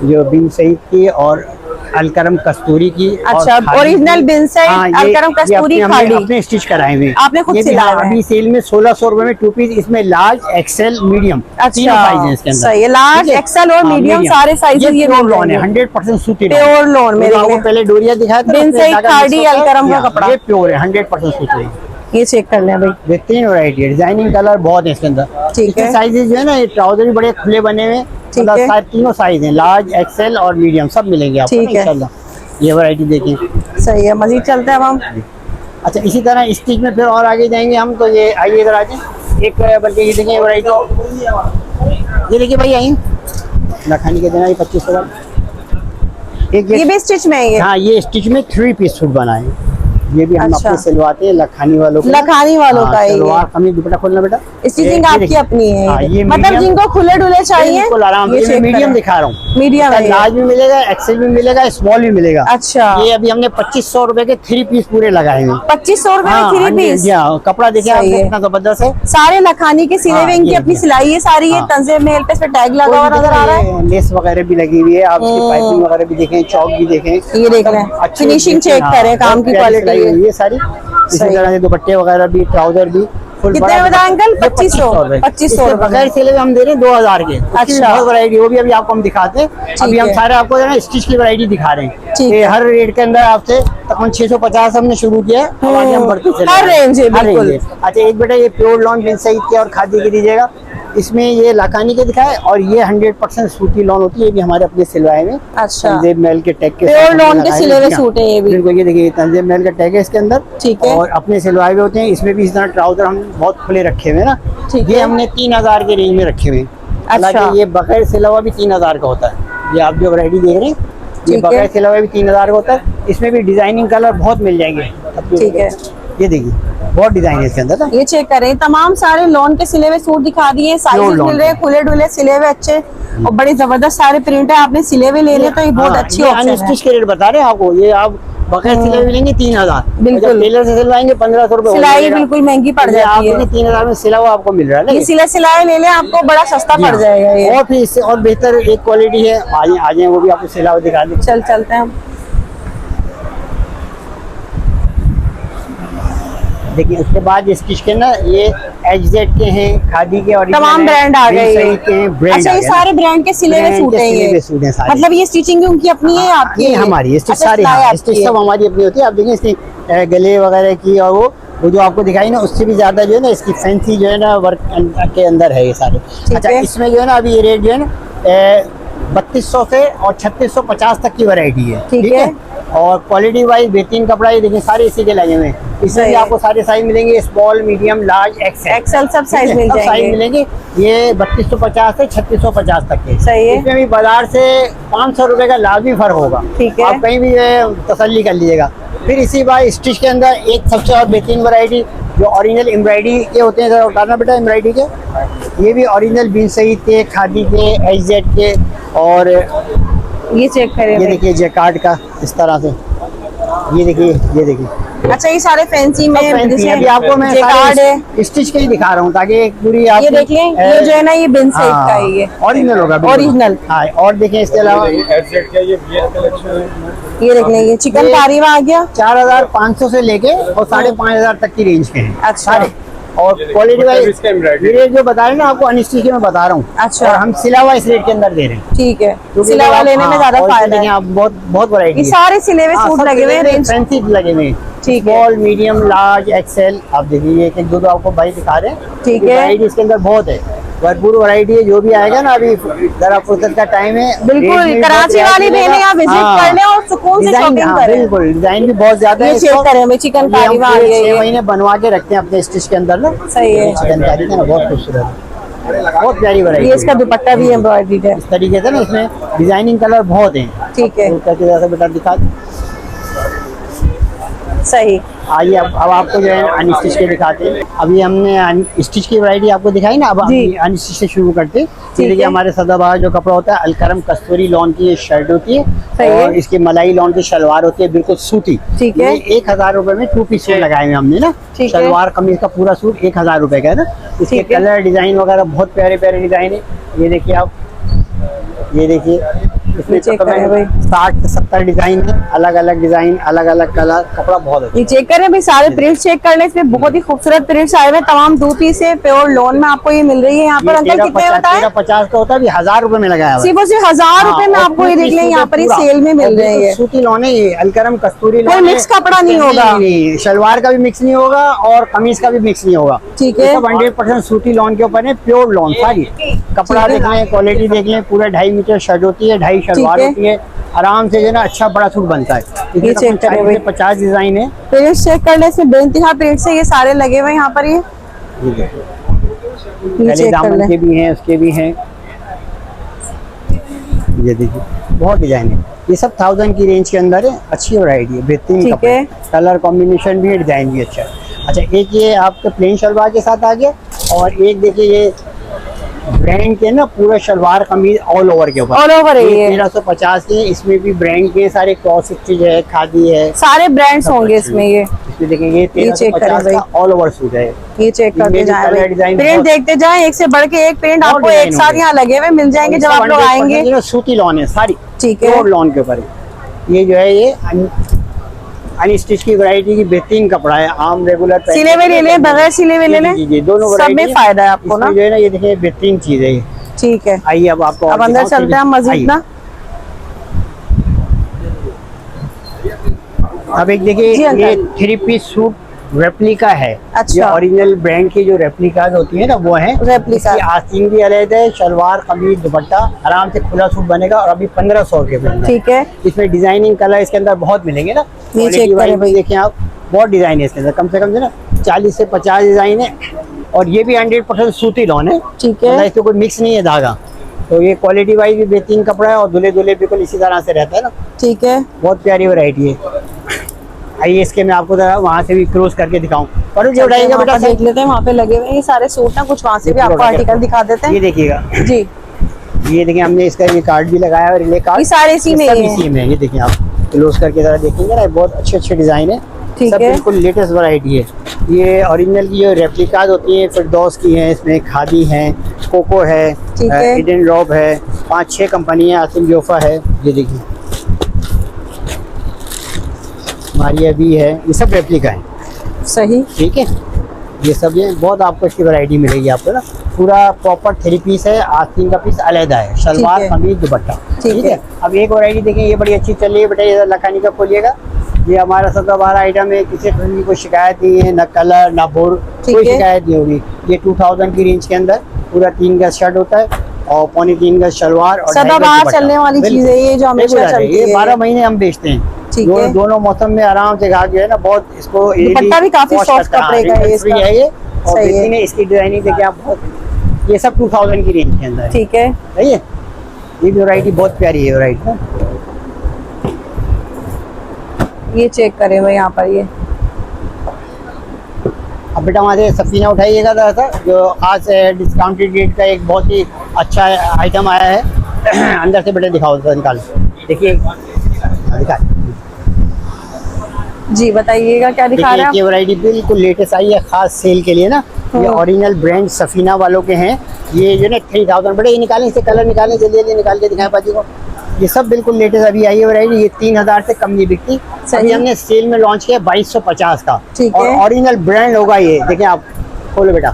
जो बिन सईद की और अलकरम कस्तूरी की। अच्छा, ओरिजिनल बिन सईद, अलकरम कस्तूरी खाड़ी अपने स्टिच कराए हुए। आपने खुद सिलाया है। अभी सेल में 1600 रुपए में 2 पीस, इसमें लार्ज, एक्सेल, मीडियम, तीनों साइज हैं इसके अंदर। सही है, लार्ज, ठीक है? एक्सेल और हाँ, मीडियम सारे साइज ये प्योर लॉन है, 100% सूती लॉन। प्योर लॉन में आपको पहले डोरिया दिखाया था, बिन सईद खाड़ी अलकरम का कपड़ा, ये प्योर है, 100% सूती है। ये चेक कर लें भाई। बेहतरीन वैरायटी है, डिजाइनिंग कलर बहुत है इसके अंदर। ठीक है। साइजेस जो है ना, ये ट्राउजर भी बड़े खुले बने हुए, ठीक है। मतलब तीनों साइज हैं, लार्ज, एक्सेल और मीडियम सब मिलेंगे आपको ठीक है। इंशाल्लाह। ये वैरायटी देखिए। सही है, मजीद चलते हैं अब हम। अच्छा, इसी तरह स्टिच में फिर और आगे जाएंगे हम, तो ये आइए इधर आ जाए। एक बल्कि ये देखिए वैरायटी, ये देखिए भाई, आई लखानी के देना, ये 2500 का। ये भी स्टिच में है ये? हाँ, ये स्टिच में 3 पीस सूट बनाए, ये भी हम अच्छा। अपने सिलवाते हैं लखानी वालों को। लखानी वालों का है ये। सलवार कमीज दुपट्टा खोलना बेटा, स्टिचिंग आपकी अपनी है। हाँ, ये मतलब medium- जिनको खुले डुले चाहिए, बिल्कुल आराम से। मैं मीडियम दिखा रहा हूँ, मीडियम है ये। लार्ज भी मिलेगा, एक्सेल भी मिलेगा, स्मॉल भी मिलेगा। अच्छा, ये अभी हमने 2500 रुपए के 3 पीस पूरे लगाए हैं। 2500 रुपए में 3 पीस। कपड़ा देखिए आप सही है। कितना जबरदस्त है। सारे लखानी के सिले हुए, हाँ, इनकी ये अपनी भी। सिलाई है सारी। ये हाँ। तंजे मेल पे टैग लगा हुआ नजर आ रहा है। लेस वगैरह भी लगी हुई है, आप इसकी पाइपिंग वगैरह भी देखें, चौक भी देखें, ये देख रहे हैं, अच्छी फिनिशिंग चेक हाँ, करें, काम बहुत की प्यारी क्वालिटी सिलाई है। हुई है सारी। इसी सही। तरह से दुपट्टे वगैरह भी, ट्राउजर भी फुल कितने बड़ा में बताया अंकल? ये 2500 इसके रुपए। बगैर सिले हम दे रहे हैं 2000 के। अच्छा। बहुत वैरायटी, वो भी अभी आपको हम दिखाते हैं। अभी हम है। सारे आपको जो है ना स्टिच की वैरायटी दिखा रहे हैं। ठीक ये है। हर रेट के अंदर आपसे तकरीबन 650 हमने शुरू किया है, और आगे हम बढ़ते चले हर जाएंगे। रेंज है, हर बिल्कुल। रेंज है। अच्छा, एक बेटा ये प्योर लॉन बिन सईद के और खादी की दीजिएगा, इसमें ये लाखानी के दिखाए और ये 100% सूती लॉन होती है, ये भी हमारे अपने सिलवाए में। अच्छा, तंजीम महल के टैग के प्योर लॉन के सिले हुए सूट है ये भी। बिल्कुल, ये देखिए तंजीम महल का टैग है इसके अंदर। ठीक है। और अपने सिलवाए हुए होते हैं। इसमें भी इस तरह ट्राउजर हम बहुत खुले रखे हुए हैं ना। ठीक ये है। हमने 3000 के रेंज में रखे हुए हैं। हालांकि ये बगैर सिला हुआ भी 3000 का होता है। ये आप जो वैरायटी देख रहे हैं ये ठीक बगैर है। सिला हुआ भी 3000 का होता है। इसमें भी डिजाइनिंग कलर बहुत मिल जाएंगे। ठीक है। ये देखिए बहुत डिजाइन है इसके अंदर ना। ये चेक करें, तमाम सारे लॉन के सिले हुए सूट दिखा दिए, साइज मिल रहे हैं, खुले डुले सिले हुए अच्छे और बड़े जबरदस्त सारे प्रिंट है। आपने सिले हुए ले लिए तो ये बहुत अच्छी ऑप्शन है। अनस्टिच के रेट बता रहे हैं आपको। ये आप बगैर सिले हुए लेंगे 3000, बिल्कुल। टेलर से सिलवाएंगे 1500 रुपए। सिलाई बिल्कुल महंगी पड़ जाती है। 3000 में सिला हुआ आपको मिल रहा है ना। ये सिला सिलाए ले लें, आपको बड़ा सस्ता पड़ जाएगा ये। और फिर इससे और बेहतर एक क्वालिटी है, आ जाए वो भी आपको सिला हुआ दिखा दें। चलते हैं हम। देखिए उसके बाद स्टिच के ना ये HZ के हैं, खादी के और तमाम ब्रांड आ गए ये। ब्रांड। अच्छा, ये सारे ब्रांड के सिले हुए सूट हैं ये। मतलब ये स्टिचिंग उनकी अपनी है, आपकी ये है? हमारी स्टिच अच्छा, सारी सिलाई स्टिच आपकी सब है। हमारी अपनी होती है। आप देखिए इसकी गले वगैरह की और वो जो आपको दिखाई ना उससे भी ज्यादा जो है ना इसकी फैंसी जो है ना वर्क के अंदर है ये सारे। अच्छा, है। इसमें जो है ना अभी ये रेट जो है ना 3200 से और 3650 तक की वैरायटी है। ठीक है। और क्वालिटी वाइज बेहतरीन कपड़ा ये देखिए सारे इसी के लगे हुए हैं। इसमें भी आपको सारे साइज मिलेंगे, स्मॉल, मीडियम, लार्ज, एक्सेल सब साइज मिल साइज जाएंगे। मिलेंगे। ये 3250 से 3650 तक के। सही है। इसमें भी बाजार से 500 रुपए का लाजमी फर्क होगा। ठीक है। आप कहीं भी तसल्ली कर लीजिएगा। फिर इसी बार स्टिच के अंदर एक सबसे और बेहतरीन वैरायटी जो ओरिजिनल एम्ब्रॉयडरी के होते हैं, जरा उतारना बेटा एम्ब्रॉयडरी के। ये भी ओरिजिनल बिन सईद के, खादी के, HZ के और ये चेक करें ये भाई। देखिए जैकार्ड का इस तरह से। ये देखिए। अच्छा, ये सारे फैंसी में फैंसी है। अभी आपको मैं जैकार्ड है। सारे स्टिच के ही दिखा रहा हूँ ताकि एक पूरी आप ये देख लें, ये जो है ना ये बिन सईद का है ये। ओरिजिनल होगा बिल्कुल। ओरिजिनल। हाँ, और देखें इसके अलावा ये देख लें, ये चिकनकारी में आ गया। 4500 से लेके और 5500 तक की रेंज के हैं। अच्छा। सारे। और क्वालिटी वाइज ये जो बता रहे हैं ना आपको अनस्टिच के मैं बता रहा हूँ। अच्छा। और हम सिला हुआ इस रेट के अंदर दे रहे हैं। ठीक है, क्योंकि सिला हुआ आप- लेने में ज्यादा और फायदा देखिए है। आप बहुत वैरायटी ये है। सारे सिले हुए सूट लगे हुए हैं, रेंज फैंसी लगे हुए हैं। ठीक है। Small, medium, large, XL. आप देखिए एक दो आपको भाई दिखा रहे हैं। ठीक है। वैरायटी इसके अंदर बहुत है, भरपूर वैरायटी है। जो भी आएगा ना अभी जरा फुर्सत का टाइम है। बिल्कुल, रेट में भी कराची बहुत वाली रियायत बहनें यहाँ मिलेगा। विजिट हाँ। कर लें और सुकून से डिजाइन, शॉपिंग हाँ, करें। बिल्कुल डिजाइन भी बहुत ज्यादा है। ये चेक करें, मैं चिकनकारी में आ गया ये। 6 महीने बनवा के रखते हैं अपने स्टिच के अंदर ना। सही है। चिकनकारी का ना बहुत खूबसूरत है, बहुत प्यारी वैरायटी। ये इसका दुपट्टा भी एम्ब्रॉयडरी है। इस तरीके से ना इसमें डिजाइनिंग कलर बहुत हैं। ठीक है। करके जैसा बेटा दिखा। सही। आइए अब आपको जो है अनस्टिच के दिखाते हैं। अभी हमने स्टिच की वैरायटी आपको दिखाई ना, अब जी। अनस्टिच से शुरू करते हैं। ठीक देखिए है। हमारे सदाबहार जो कपड़ा होता है अलकरम कस्तूरी लॉन की ये शर्ट होती है। सही है। और इसकी मलाई लॉन की शलवार होती है, बिल्कुल सूती। ठीक है। ये 1000 रुपए में 2 पीस सूट लगाए हुए हमने ना। ठीक है। शलवार कमीज का पूरा सूट 1000 रुपए का है ना। इसके ठीक है। कलर डिजाइन वगैरह बहुत प्यारे प्यारे डिजाइन है। ये देखिए आप, ये देखिए इसमें चेक करें भाई। 60 से 70 डिजाइन है, अलग अलग डिजाइन, अलग अलग कलर। कपड़ा बहुत अच्छा ये चेक करें भाई, सारे प्रिंट चेक कर लें। इसमें बहुत ही खूबसूरत प्रिंट्स आए हुए हैं, तमाम 2 पीस है, प्योर लॉन में आपको ये मिल रही है। यहाँ पर अंकल कितने बताएं? 1350 का होता है, अभी 1000 रुपए में लगाया हुआ है। सिर्फ और सिर्फ 1000 रुपए में हाँ, आपको ये और देख लें, सूट यहाँ पर ये पूरा। सेल में मिल और रहे हैं। बिल्कुल सूती लॉन है ये, अलकरम कस्तूरी लॉन कोई है। मिक्स कपड़ा नहीं होगा। नहीं, शलवार का भी मिक्स नहीं होगा और कमीज का भी मिक्स नहीं होगा। ठीक ये है। सब 100% सूती लॉन के ऊपर है, प्योर लॉन सारी। कपड़ा ठीक है। देख लें, क्वालिटी देख लें, पूरा 2.5 मीटर शर्ट होती है, 2.5 शलवार ठीक है। होती है। आराम से जो है ना अच्छा बड़ा सूट बनता है। ये चेक करें भाई। 50 डिजाइन है। प्रिंट्स चेक कर लें, इसमें बेइंतहा प्रिंट्स है, ये सारे लगे हुए हैं यहाँ पर। ये ये देखिए ये गले चेक कर दामन के लें। भी हैं, उसके भी हैं। ये देखिए बहुत डिजाइन है। ये सब 1000 की रेंज के अंदर है, अच्छी वैरायटी है, बेहतरीन ठीक कपड़े है। कलर कॉम्बिनेशन भी है, डिजाइन भी अच्छा है। अच्छा, एक ये आपके प्लेन शलवार के साथ आ गया और एक देखिए ये ब्रांड के ना पूरा शलवार कमीज ऑल ओवर के ऊपर। All over है ये। 1350 के, इसमें भी ब्रांड के सारे क्रॉस स्टिच है, खादी है। सारे ब्रांड्स होंगे इसमें। ये इसमें देखेंगे चेक करें 1350 भाई। का ऑल ओवर सूट है। ये चेक करते इनमें भी जाएं कलर भाई, डिजाइन प्रिंट बहुत- देखते जाएं, एक से बढ़ के एक प्रिंट और आपको डिजाइन एक साथ होंगे। यहाँ लगे हुए मिल जाएंगे जब आप लोग 100% आएंगे। जो सूती लॉन है सारी, ठीक है। प्योर लॉन के ऊपर है। ये जो है ये अनस्टिच की वैरायटी की बेहतरीन कपड़ा है, आम रेगुलर सिले हुए ले लें, बगैर सिले हुए ले लें, जी जी, दोनों सब variety में है। फायदा है आपको ना। इसमें जो है ना ये देखिए बेहतरीन चीज है ये। ठीक है, आइए अब आपको और अब अंदर दिखाऊं, चलते हैं हम मजीद आइए। ना। अब एक देखिए जी, ये अंकल। 3 पीस सूट रेप्लिका है। अच्छा। ये ओरिजिनल ब्रांड की जो रेप्लिकाज होती है ना वो है। रेप्लिका। इसकी आस्तीन भी अलग है, शलवार कमीज दुपट्टा आराम से खुला सूट बनेगा और अभी 1500 रुपये में। ठीक है। इसमें डिजाइनिंग कलर इसके अंदर बहुत मिलेंगे ना। क्वालिटी वाइज भी देखें आप, बहुत डिजाइन है इसके अंदर, कम से कम जो ना 40 से 50 डिजाइन है। और ये भी 100% सूती लॉन है। ठीक है। इसमें कोई मिक्स नहीं है धागा। तो ये क्वालिटी वाइज भी बेहतरीन कपड़ा है और दुल्हे दुल्हे बिल्कुल इसी तरह से रहता है ना। ठीक है। बहुत प्यारी वैरायटी है। आइए इसके मैं आपको जरा वहाँ से भी क्रॉस करके दिखाऊं। और जो उठाइएगा बेटा देख लेते हैं, वहाँ पे लगे हुए हैं ये सारे सूट ना, कुछ वहाँ से भी आपको आर्टिकल दिखा देते हैं। ये देखिएगा जी, ये देखिए हमने इसका ये कार्ड भी लगाया है, रिले कार्ड। ये सारे इसी में ही इसी में। ये देखिए आप क्लोज करके जरा देखेंगे ना, बहुत अच्छे अच्छे डिजाइन है। ठीक सब है। बिल्कुल लेटेस्ट वैरायटी है। ये ओरिजिनल की जो रेप्लिकाज होती हैं फिरदौस की हैं, इसमें खादी है, कोको है, ठीक है। इडन रॉब है, 5-6 कंपनी है, आसिम जोफा है। ये देखिए मारिया भी है, ये सब रेप्लिका है। सही। ठीक है, ये सब ये बहुत आपको इसकी वैरायटी मिलेगी आपको ना। पूरा प्रॉपर 3 पीस है, आस्तीन का पीस अलग है, शलवार कमीज दुपट्टा। ठीक है। अब एक वैरायटी देखिए, ये बड़ी अच्छी चल रही है बेटा, ये लखानी का खोलिएगा। ये हमारा सबका बड़ा आइटम है, किसी किस्म की कोई शिकायत नहीं है, ना कलर ना बोर्ड, कोई शिकायत नहीं होगी। ये 2000 की रेंज के अंदर पूरा 3 गज शर्ट होता है और 3.25 गज शलवार और सदाबहार चलने वाली चीज है ये, जो हमेशा चलती है। 12 महीने हम बेचते हैं। ठीक है। दोनों मौसम में आराम से गा जो है ना, बहुत इसको दुपट्टा भी काफी सॉफ्ट कपड़े का है इसका। है ये। और बेसिक में इसकी डिजाइनिंग देखिए आप, बहुत ये सब 2000 की रेंज के अंदर है। ठीक है। सही है। ये वैरायटी बहुत प्यारी है वैरायटी। ये चेक करें भाई यहाँ पर ये। अब बेटा वहाँ से सफीना उठाइएगा जरा सा, जो आज डिस्काउंटेड रेट का एक बहुत ही अच्छा आइटम आया है। अंदर से बेटा दिखाओ, निकाल देखिए, दिखा जी, बताइएगा क्या दिखा रहे हैं। ये वैरायटी बिल्कुल लेटेस्ट आई है, खास सेल के लिए ना। ये ओरिजिनल ब्रांड सफीना वालों के हैं। ये जो ना 3000 बेटा, ये निकालें, इससे कलर निकालें, जल्दी निकाल के दिखाएं पाजी को। ये सब बिल्कुल लेटेस्ट अभी आई है वैरायटी। ये 3000 से कम नहीं बिकती। अभी हमने सेल में लॉन्च किया 2250 का। और ओरिजिनल ब्रांड होगा ये। देखें आप, खोलो बेटा,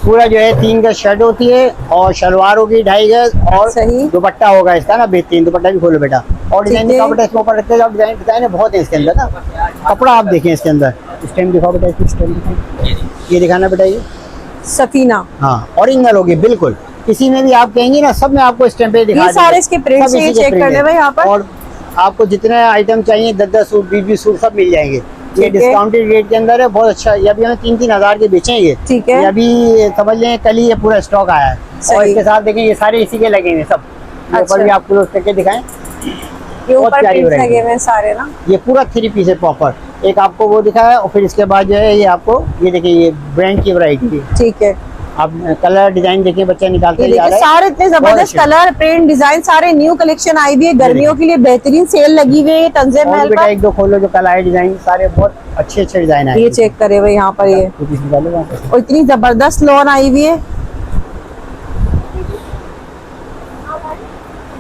पूरा जो है 3 गज शर्ट होती है और शलवार होगी 2.5 गज और दुपट्टा होगा इसका ना बेहतरीन। दुपट्टा भी खोलो बेटा। और डिजाइन का बेटा इसके ऊपर रखते जाओ, डिजाइन बहुत है इसके अंदर ना। कपड़ा आप देखें इसके अंदर, स्टैम्प दिखाओ बेटा, इसकी स्टैम्प दिखाओ, ये दिखाना बेटा, ये सफीना। हाँ, ओरिजिनल होगी बिल्कुल। किसी में भी आप कहेंगे ना, सब में आपको स्टैम्प दिखा, ये सारे इसके प्रिंट्स हैं, चेक कर ले भाई यहाँ पर। और आपको जितने आइटम चाहिए 10-10 सूट 20-20 सूट सब मिल जाएंगे। ये डिस्काउंटेड रेट के अंदर है, बहुत अच्छा। ये अभी हमें 3-3 हजार के बेचेंगे। ठीक है। ये अभी समझ लें कल ही ये पूरा स्टॉक आया है। और इसके साथ देखें ये सारे इसी के लगे हुए सब। ऊपर भी आपको क्लोज करके दिखाएं, ये ऊपर प्रिंट्स लगे हुए हैं सारे ना। ये पूरा 3 पीस है प्रॉपर। एक आपको वो दिखाया और फिर इसके बाद जो है ये आपको ये देखिए, ये ब्रांड की वैरायटी। ठीक है। आप कलर डिजाइन देखिए, बच्चे निकालते जा रहे हैं। सारे इतने जबरदस्त कलर प्रिंट डिजाइन, सारे न्यू कलेक्शन आई हुई है। गर्मियों के लिए बेहतरीन सेल लगी हुई है तंजीम महल पर। एक दो खोलो जो कल आए डिजाइन, सारे बहुत अच्छे अच्छे डिजाइन आए। ये चेक करे भाई यहाँ पर ये, और इतनी जबरदस्त लॉन आई हुई है।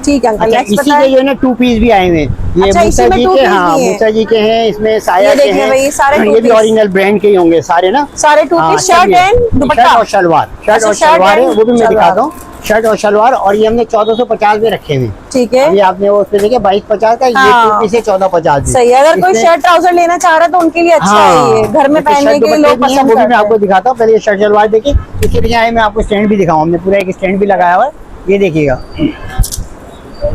ठीक है अंकल, इसी के जो है ना 2 पीस भी आए हुए हैं। ये मूसा जी के, हाँ मूसा जी के हैं, इसमें साया के हैं। ये भी ओरिजिनल ब्रांड के ही होंगे सारे ना, सारे 2 पीस। शर्ट एंड दुपट्टा और शलवार, शर्ट और शलवार है, वो भी मैं दिखाता हूँ। शर्ट और शलवार, और ये हमने 1450 में रखे हुए। ठीक है। ये आपने वो उसमें देखिए 2250 का, ये 2 पीस है 1450। सही है, अगर कोई शर्ट ट्राउजर लेना चाह रहा है तो उनके लिए अच्छा है ये, घर में पहनने के लोग पसंद करते हैं। वो भी मैं आपको दिखाता हूँ। पहले ये शर्ट शलवार देखिए, इसके पीछे मैं आपको स्टैंड भी दिखाऊँ। हमने पूरा एक स्टैंड भी लगाया हुआ है, ये देखिएगा।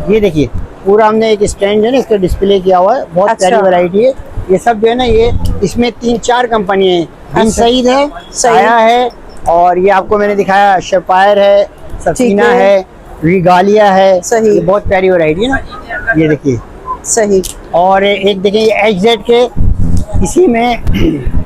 ये देखिए पूरा हमने एक स्टैंड है ना इसका डिस्प्ले किया हुआ है। बहुत प्यारी वैरायटी है। ये सब जो है ना, ये इसमें 3-4 कंपनी है। बिन सईद है, साया है, और ये आपको मैंने दिखाया शेफायर है, सफीना है, रिगालिया है। सही, बहुत प्यारी वैरायटी है ना। ये देखिए सही। और एक देखिए ये एचजेड के, इसी में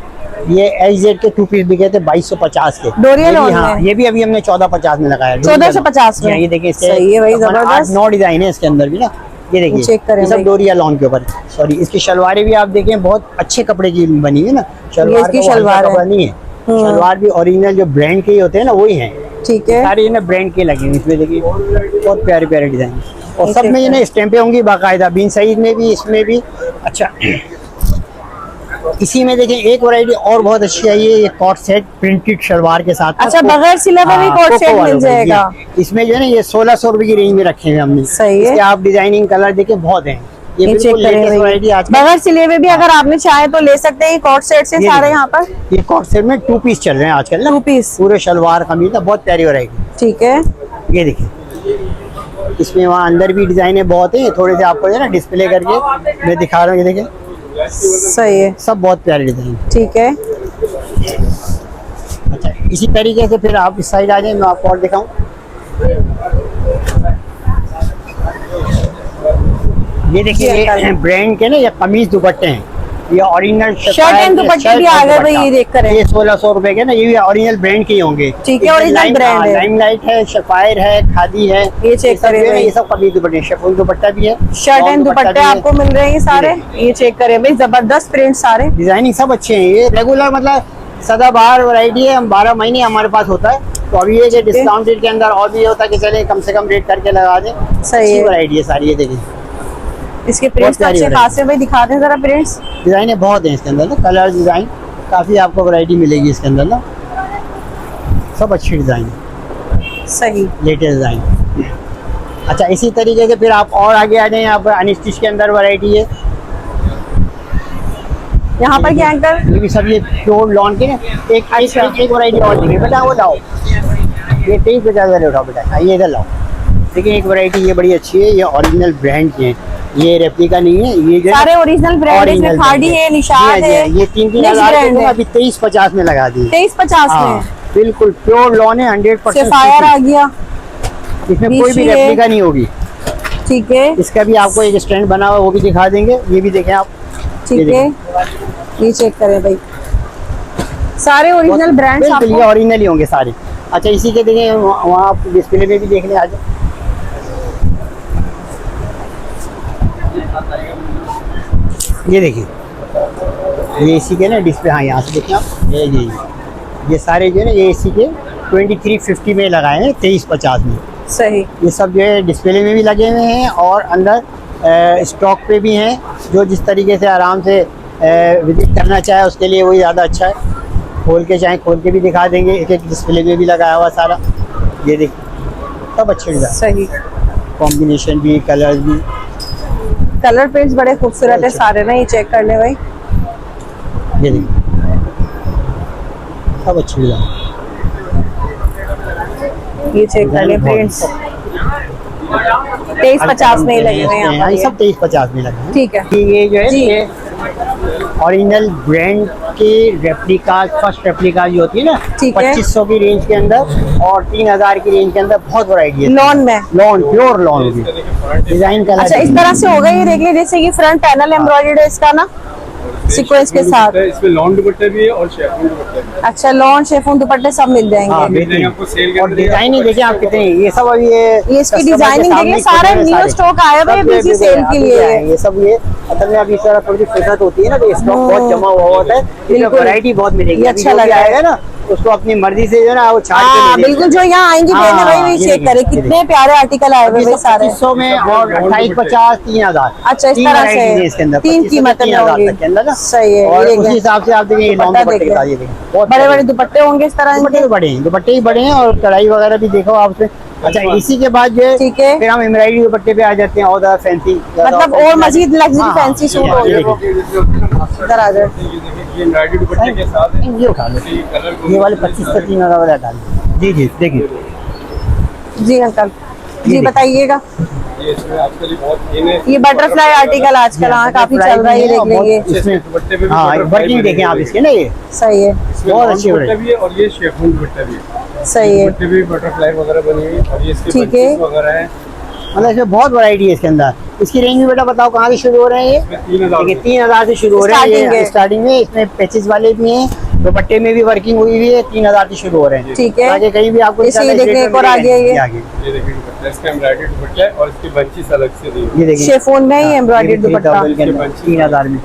ये एचजेड के 2 पीस बिके थे 2250 के। डोरियल हाँ, ये भी अभी हमने 1450 में लगाया। 1450 में। ये देखिए, सही है भाई, जबरदस्त 9 डिजाइन है इसके अंदर भी ना। ये देखिए चेक करें, सब डोरिया लॉन के ऊपर। सॉरी, इसकी शलवारें भी आप देखें बहुत अच्छे कपड़े की बनी है ना। शलवार की शलवार नहीं है, शलवार भी ओरिजिनल जो ब्रांड के ही होते हैं ना वही है। ठीक है, सारे ना ब्रांड के लगे हुए इसमें देखिए, बहुत प्यारे प्यारे डिजाइन। और सब में ये ना स्टैंपें होंगी बाकायदा, बिन सईद में भी, इसमें भी। अच्छा, इसी में देखिए एक वैरायटी और बहुत अच्छी आई है, ये कॉट सेट प्रिंटेड शलवार के साथ। अच्छा, बगैर सिला में भी कॉट सेट मिल जाएगा। इसमें जो है ना ये 1600 रुपए की रेंज में रखे हुए हमने। सही है। इसके आप डिजाइनिंग कलर देखें बहुत हैं। ये ये चेक बिल्कुल करें लेटेस्ट भाई, वैरायटी आज बगैर सिले हुए भी अगर आपने चाहे तो ले सकते हैं। कॉट सेट से ये सारे देखिए। यहाँ पर ये कॉट सेट में 2 पीस चल रहे हैं आजकल ना, 2 पीस। पूरे शलवार कमीज ना, बहुत प्यारी वैरायटी। ठीक है, ये देखिए, इसमें वहाँ अंदर भी डिजाइने बहुत है, थोड़े से आपको है ना डिस्प्ले करके मैं दिखा रहा हूँ। ये देखिए, सही है, सब बहुत प्यारे डिजाइन। ठीक है। अच्छा, इसी तरीके से फिर आप इस साइड आ जाए, मैं आपको और दिखाऊं। ये देखिए, ये ब्रांड के ना ये कमीज दुपट्टे हैं, ये ओरिजिनल शर्ट एंड दुपट्टे भी आ गए भाई, ये देख कर ये 1600 रुपए के ना, ये भी ओरिजिनल ब्रांड के ही होंगे। ठीक है, ओरिजिनल ब्रांड है। लाइमलाइट है, सफायर है, खादी है, ये चेक करें भाई, ये सब कमीज दुपट्टे, शिफॉन दुपट्टा भी है, शर्ट एंड दुपट्टे आपको मिल रहे हैं ये सारे। ये चेक करें भाई, जबरदस्त प्रिंट सारे, डिजाइनिंग सब अच्छे हैं। ये रेगुलर मतलब सदाबहार वैरायटी है, हम 12 महीने हमारे पास होता है। तो अभी ये जो डिस्काउंट रेट के अंदर और भी होता है कि चले कम से कम रेट करके लगा दें। सही है, वैरायटी है सारी। ये देखिए, इसके प्रिंट्स अच्छे खासे भाई, दिखा दें जरा प्रिंट्स। डिजाइनें बहुत हैं इसके अंदर ना, कलर डिजाइन काफी आपको वैरायटी मिलेगी इसके अंदर ना, सब अच्छी डिजाइन है, सही, लेटेस्ट डिजाइन। अच्छा, इसी तरीके से फिर आप और आगे आ जाए, यहाँ पर अनस्टिच के अंदर वैरायटी है। यहाँ पर क्या अंकल? ये भी सब ये प्योर लॉन के ना, एक वैरायटी और देखिए बेटा, वो लाओ, ये 23-50 वाले उठाओ बेटा, ये इधर लाओ। देखिए, एक वैरायटी ये बड़ी अच्छी है, ये ओरिजिनल ब्रांड की है, ये रेप्लिका नहीं है, ये जो सारे ओरिजिनल ब्रांड है, खाड़ी है, निशान है, ये 3,000 अभी 23-50 में लगा दी। 23-50 में बिल्कुल प्योर लॉन है, 100% सफायर आ गया, इसमें कोई भी रेप्लिका नहीं होगी। ठीक है, इसका भी आपको एक स्टैंड बना हुआ वो भी दिखा देंगे, ये भी देखें आप। ठीक है, ये चेक करें भाई, सारे ओरिजिनल ब्रांड्स ये आपको ओरिजिनल ही होंगे सारे। अच्छा, इसी के देखें वहाँ आप डिस्प्ले में भी देखने आ जाए। ये देखिए, ये इसी के ना डिस्प्ले, हाँ यहाँ से देखें आप, ये सारे जो है ना, ये इसी के 2350 में लगाए हैं, 2350 में। सही, ये सब जो है डिस्प्ले में भी लगे हुए हैं और अंदर स्टॉक पे भी हैं, जो जिस तरीके से आराम से विजिट करना चाहे उसके लिए वही ज़्यादा अच्छा है। खोल के चाहे खोल के भी दिखा देंगे, एक एक डिस्प्ले में भी लगाया हुआ सारा। ये देखिए, सब अच्छे डिजाइन, सही, कॉम्बिनेशन भी, कलर भी, कलर प्रिंट्स बड़े खूबसूरत है सारे ना, ये चेक कर ले भाई। ये देखिए, सब अच्छे डिजाइन, ये चेक कर ले प्रिंट्स, 23-50 में ही लगे हुए हैं यहाँ पर ये ये। सब 23-50 में लगे हैं। ठीक है, ये जो है जी। ये ओरिजिनल ब्रांड के रेप्लिका, फर्स्ट रेप्लिका जो होती है ना, ठीक है। 2500 की रेंज के अंदर और 3000 की रेंज के अंदर बहुत वैरायटी है। लॉन में, लॉन, प्योर लॉन होगी, डिजाइन कलर। अच्छा, इस तरह से होगा। ये देख लीजिए, जैसे कि फ्रंट पैनल एम्ब्रॉयडर्ड है इसका ना, सीक्वेंस के साथ। इसमें लॉन दुपट्टे भी है और शेफून दुपट्टे भी है। अच्छा, लॉन, शेफून दुपट्टे सब मिल हाँ, जाएंगे। देंगे आपको सेल के और अंदर। डिजाइन ही देखिए आप कितनी, ये सब अभी ये इसकी customer के डिजाइनिंग सामने देखिए, सारे खुले हैं न्यू स्टॉक आया हुआ है, सब इसी सेल के लिए है। ये सब, ये असल में अभी इस तरह थोड़ी फुर्सत होती है ना, तो स्टॉक बहुत जमा हुआ होता है, बिल्कुल। वैरायटी बहुत मिलेगी। ये अभी अच्छा जो भी लग रहा है। आएगा ना, उसको अपनी मर्जी से जो है ना वो छाट के हाँ ले लेंगे। बिल्कुल, जो यहाँ आएंगे हाँ, लेने भाई, ये चेक देखिए, करें ये कितने देखिए। प्यारे आर्टिकल आए हुए हैं सारे। 2500 में और 2850, 3000। अच्छा, इस तीन तरह varieties से हैं इसके अंदर, 3 कीमतें 3000 होंगी। तक के अंदर ना। सही है, और ये उसी देखिए, हिसाब से आप देखिए, ये लॉन्ग दुपट्टा दुपट्टे देखिए। दिखा दिए, देखिए, बहुत बड़े बड़े प्यारे। दुपट्टे होंगे इस तरह दुपट्टे इनके। तो बड़े हैं, दुपट्टे ही बड़े हैं और कढ़ाई वगैरह भी देखो आप उसमें। अच्छा, इसी के बाद जो ठीक है। फिर हम एम्ब्रॉयडरी दुपट्टे पे आ जाते हैं, और ज़्यादा फैंसी, मतलब और मजीद लग्जरी फैंसी सूट हो ये गए वो। इधर आ जाए, ये देखिए, ये एम्ब्रॉयडरी दुपट्टे के साथ है। ये उठा लो, ये कलर ये वाले 25 से 3000 वाले डाल। जी जी, देखिए, जी अंकल, जी बताइएगा। ये इसमें आजकल बहुत इन है। ये बटरफ्लाई आर्टिकल आजकल हाँ काफी चल रहा है, ये देख लेंगे। इसमें दुपट्टे पे भी हाँ, butterfly वर्किंग देखें आप बने इसके ना, ये सही है, इसमें बहुत लॉन अच्छी दुपट्टा variety। भी है और ये शेफून दुपट्टा भी है। सही है, दुपट्टे भी बटरफ्लाई वगैरह बनी हुई है और ये इसके ठीक है। बंचेस वगैरह है। मतलब इसमें बहुत वैरायटी है इसके अंदर। इसकी रेंज भी बेटा बताओ कहाँ से शुरू हो रहे हैं? ये इसमें 3000 देखिए, 3000 से शुरू हो रहे हैं Starting ये है। स्टार्टिंग में। इसमें पैचेस वाले भी हैं, दुपट्टे में भी वर्किंग हुई हुई है, 3000 से शुरू हो रहे हैं। ठीक है। आगे कहीं भी आपको इसे ज़्यादा देखने रेट एक में और आगे मिलेगा ये। नहीं, आगे ये देखिए दुपट्टा, इसका एम्ब्रॉयडरी दुपट्टा है और इसकी बंचेस अलग से दी हुई है। ये देखिए, शेफोन में ही एम्ब्रॉयडरी दुपट्टा। 3000 में।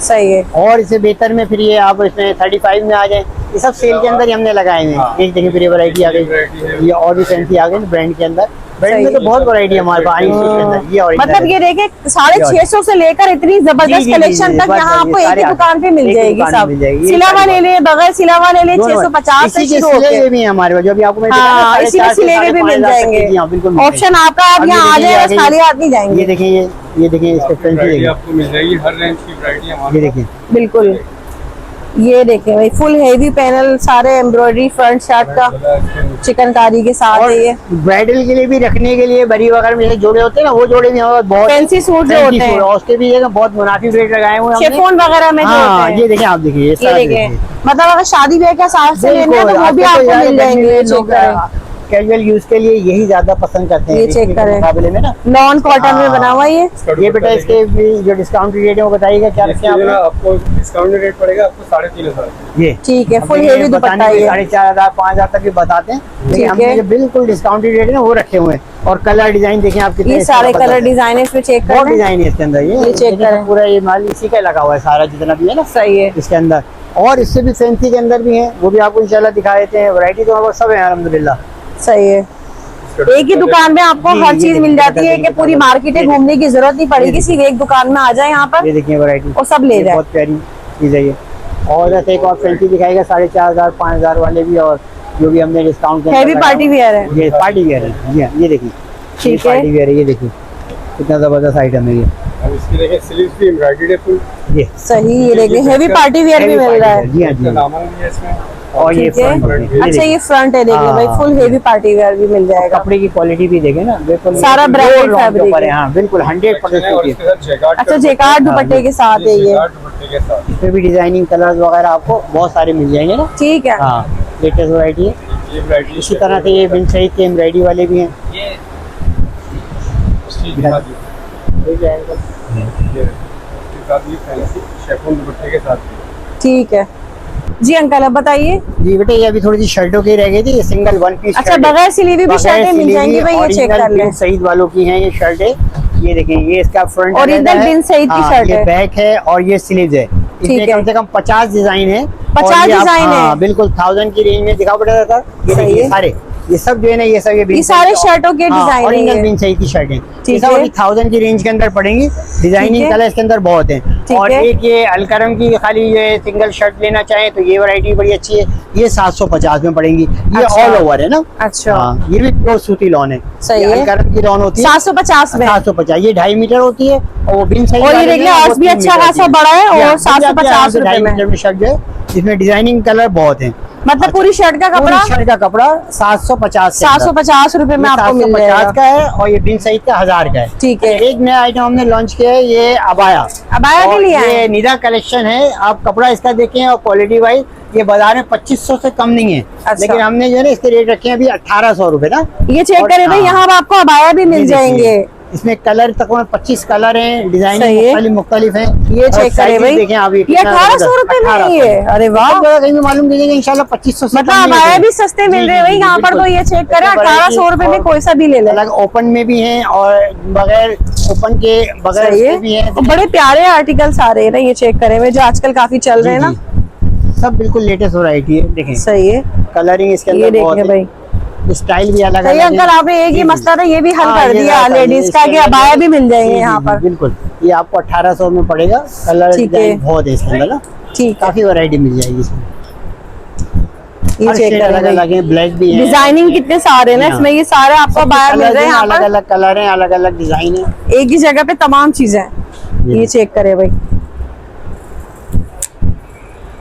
सही है, और इससे बेहतर में फिर ये आप इसमें 35 में आ जाए, ये सब सेल के अंदर ही हमने लगाए हुए हैं। एक देखिए पूरी वैरायटी आ variety है। गई, ये और भी फैंसी आ गई ब्रांड के अंदर। ब्रांड में तो बहुत वैरायटी है हमारे पास के अंदर। ये मतलब ये देखिए 650 से लेकर इतनी जबरदस्त कलेक्शन तक यहाँ आपको एक ही दुकान पे मिल जाएगी सब। सिलावा ले ले, बगैर सिलावा ले ले, 650 से शुरू होते हैं। भी है हमारे पास, जो भी आपको हाँ, इसी में सिले हुए भी मिल जाएंगे। ऑप्शन आपका, आप यहाँ आ जाए, बस खाली हाथ नहीं जाएंगे। ये देखिए इसके वैरायटी आपको मिल जाएगी, हर रेंज की वैरायटी हमारे ये देखिए बिल्कुल। ये देखें भाई, फुल हेवी पैनल, सारे एम्ब्रॉयडरी फ्रंट शर्ट का चिकनकारी के साथ है ये। ब्राइडल के लिए भी रखने के लिए बरी वगैरह में जैसे जोड़े होते हैं ना, वो जोड़े भी हमारे बहुत फैंसी सूट जो होते हैं, और उसके भी बहुत मुनाफिक रेट लगाए हुए हैं हमने। शिफॉन वगैरह में जो हाँ, होते हैं। ये देखिए आप देखिए, ये देखिए, मतलब अगर शादी ब्याह के हिसाब से लेने हैं तो वो भी आपको मिल जाएंगे। चेक करें, कैजुअल यूज के लिए यही ज्यादा पसंद करते हैं। ये चेक करें, मुकाबले में ना लॉन कॉटन में बना हुआ ये बेटा इसके भी जो डिस्काउंट रेट है वो बताइएगा क्या रखें आपने? आपको डिस्काउंट रेट पड़ेगा आपको 3,500। ये ठीक है, फुल हेवी दुपट्टा है। 4,500 5,000 तक भी बताते हैं, लेकिन हमने जो बिल्कुल डिस्काउंट रेट है ना वो रखे हुए हैं। और कलर डिजाइन देखिए आप कितने, ये सारे कलर डिजाइन है इसमें, चेक बहुत करें। डिजाइन है इसके अंदर। ये चेक करें, पूरा ये माल इसी का लगा हुआ है सारा जितना भी है ना, सही है इसके अंदर। और इससे भी फैंसी के अंदर भी है, वो भी आपको इंशाल्लाह दिखा देते हैं। वैरायटी तो हमारे सब है अल्हम्दुलिल्लाह। सही है, एक ही दुकान में आपको हर चीज मिल जाती है कि पूरी मार्केटें घूमने की जरूरत नहीं पड़ेगी, सिर्फ एक दुकान में आ जाए यहाँ पर, ये देखिए वैरायटी और सब ले जाए। बहुत प्यारी चीज है ये। और ऐसे एक और फैंसी दिखाएगा 4,500 5,000 वाले भी, और जो भी हमने डिस्काउंट हैवी पार्टी वेयर है, ये पार्टी वेयर है। जी हाँ, ये देखिए ठीक है, पार्टी वेयर है। ये देखिए कितना जबरदस्त आइटम है ये। अब इसकी देखिए स्लीव्स भी एम्ब्रॉयडर्ड है फुल। ये सही। ये देखिए हैवी पार्टी वेयर भी मिल रहा है। जी हाँ, जी हाँ। नामन भी है इसमें। और ये ठीक है, फ्रंट है। अच्छा ये फ्रंट है, देखिए भाई फुल हेवी पार्टी वेयर भी मिल जाएगा। कपड़े की क्वालिटी भी देखें ना, बिल्कुल सारा ब्रांडेड फैब्रिक है। हाँ बिल्कुल 100% और इसके साथ जैकार्ड अच्छा, जैकार्ड दुपट्टे के साथ है ये। जैकार्ड दुपट्टे के साथ इसमें भी डिजाइनिंग कलर्स वगैरह आपको बहुत सारे मिल जाएंगे ना। ठीक है, हाँ, लेटेस्ट वैरायटी है। ये वैरायटी इसी तरह से ये बिन सईद के एम्ब्रॉयडरी वाले भी हैं। ये उसकी दिखा दीजिए। ये इसके साथ ये फैंसी शिफॉन दुपट्टे के साथ भी। ठीक है जी अंकल, अब बताइए। जी बेटे, ये अभी थोड़ी सी शर्टों की रह गई थी, ये सिंगल वन पीस। अच्छा, बगैर सिली हुई भी शर्टें मिल जाएंगी भाई, ये चेक कर लें। सईद वालों की हैं ये शर्टें। ये देखें, ये इसका फ्रंट ओरिजिनल बिन सईद की शर्ट ये है। बैक है और ये स्लीव्स है। इसमें कम से कम 50 डिजाइन है। 50 डिजाइन है, बिल्कुल 1000 की रेंज में दिखाओ बेटा था। ये देखिए सारे, ये सब जो है ना, ये सब ये सारे शर्टों के डिजाइन ओरिजिनल बिन सईद की शर्टें। ये सब अभी 1000 की रेंज के अंदर पड़ेंगी। डिजाइनिंग कलर इसके अंदर बहुत है। और एक ये अलकरम की खाली ये सिंगल शर्ट लेना चाहे तो ये वैरायटी बड़ी अच्छी है, ये 750 में पड़ेंगी। ये ऑल ओवर है ना। अच्छा, ये भी प्योर सूती लॉन है। सही है, अलकरम की लॉन होती है 750 में। 750, ये 2.5 मीटर होती है। और वो बिन सईद, और ये देखिए अर्ज भी अच्छा खासा बड़ा है, और 750 रुपए में शर्ट जो है, इसमें डिजाइनिंग कलर बहुत है। मतलब पूरी शर्ट का कपड़ा, शर्ट का कपड़ा 750 रुपए में आपको मिल जाएगा। का है। और ये बिन सईद का 1000 का है। ठीक है, एक नया आइटम हमने लॉन्च किया है, ये अबाया के लिए ये निदा कलेक्शन है। आप कपड़ा इसका देखें और क्वालिटी वाइज ये बाजार में 2500 से कम नहीं है। अच्छा। लेकिन हमने जो है ना इसके रेट रखे हैं अभी 1800 रुपए ना। ये चेक करें भाई, यहाँ आपको अबाया भी मिल जाएंगे। इसमें कलर तकरीबन 25 कलर हैं, डिजाइन मुख्तलिफ हैं। ये चेक करें भाई, देखें आप, ये 1800 रुपए में ही है। अरे वाह, कहीं भी मालूम कीजिएगा इंशाल्लाह 2500 से मतलब अबाया भी सस्ते मिल रहे हैं भाई यहाँ पर। तो ये चेक करें, 1800 रुपए में कोई सा भी ले लें। अलग ओपन में भी हैं और बगैर ओपन के बगैर भी हैं। बड़े प्यारे आर्टिकल सारे हैं ना, ये चेक करें भाई, जो आजकल काफी चल रहे हैं ना, सब बिल्कुल लेटेस्ट वैरायटी है। देखें सही है, कलरिंग इसके ये अंदर बहुत देखें है। भाई, स्टाइल भी अलग सही अलग अंकल, आपने एक ही मसला था ये भी हल कर दिया लेडीज का, कि अबाया भी मिल जाएंगे यहाँ पर। बिल्कुल, ये आपको 1800 में पड़ेगा। कलर डिजाइन बहुत है इसके अंदर ना। ठीक, काफी वैरायटी मिल जाएगी इसमें। ये चेक अलग अलग है, ब्लैक भी है। डिजाइनिंग कितने सारे हैं ना इसमें, ये सारे आपको अबाया मिल रहे हैं यहाँ अलग पर। अलग कलर है, अलग अलग डिजाइन है, एक ही जगह पे तमाम चीजें हैं। ये चेक करें भाई,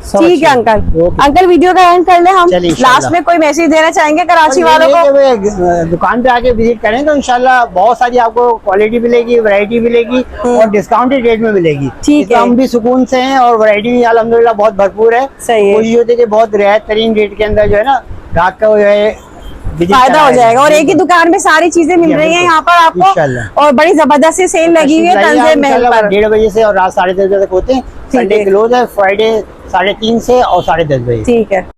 ठीक है अंकल, वीडियो का एंड कर ले हम। लास्ट में कोई मैसेज देना चाहेंगे कराची वालों को? दुकान पे आके विजिट करें तो इंशाल्लाह बहुत सारी आपको क्वालिटी मिलेगी, वैरायटी मिलेगी और डिस्काउंटेड रेट में मिलेगी। ठीक है, हम भी सुकून से हैं और वैरायटी भी अल्हम्दुलिल्लाह बहुत भरपूर है। सही है, कोशिश होती है कि बहुत रियायत तरीन रेट के अंदर जो है ना ग्राहक का जो है फायदा हो जाएगा। और एक ही दुकान में सारी चीजें मिल रही हैं यहाँ पर आपको, और बड़ी जबरदस्त सेल लगी हुई है तंजीम महल पर। 1:30 बजे से और रात 10:30 बजे तक होते हैं। संडे क्लोज है, फ्राइडे 3:30 से और 10:30 बजे। ठीक है।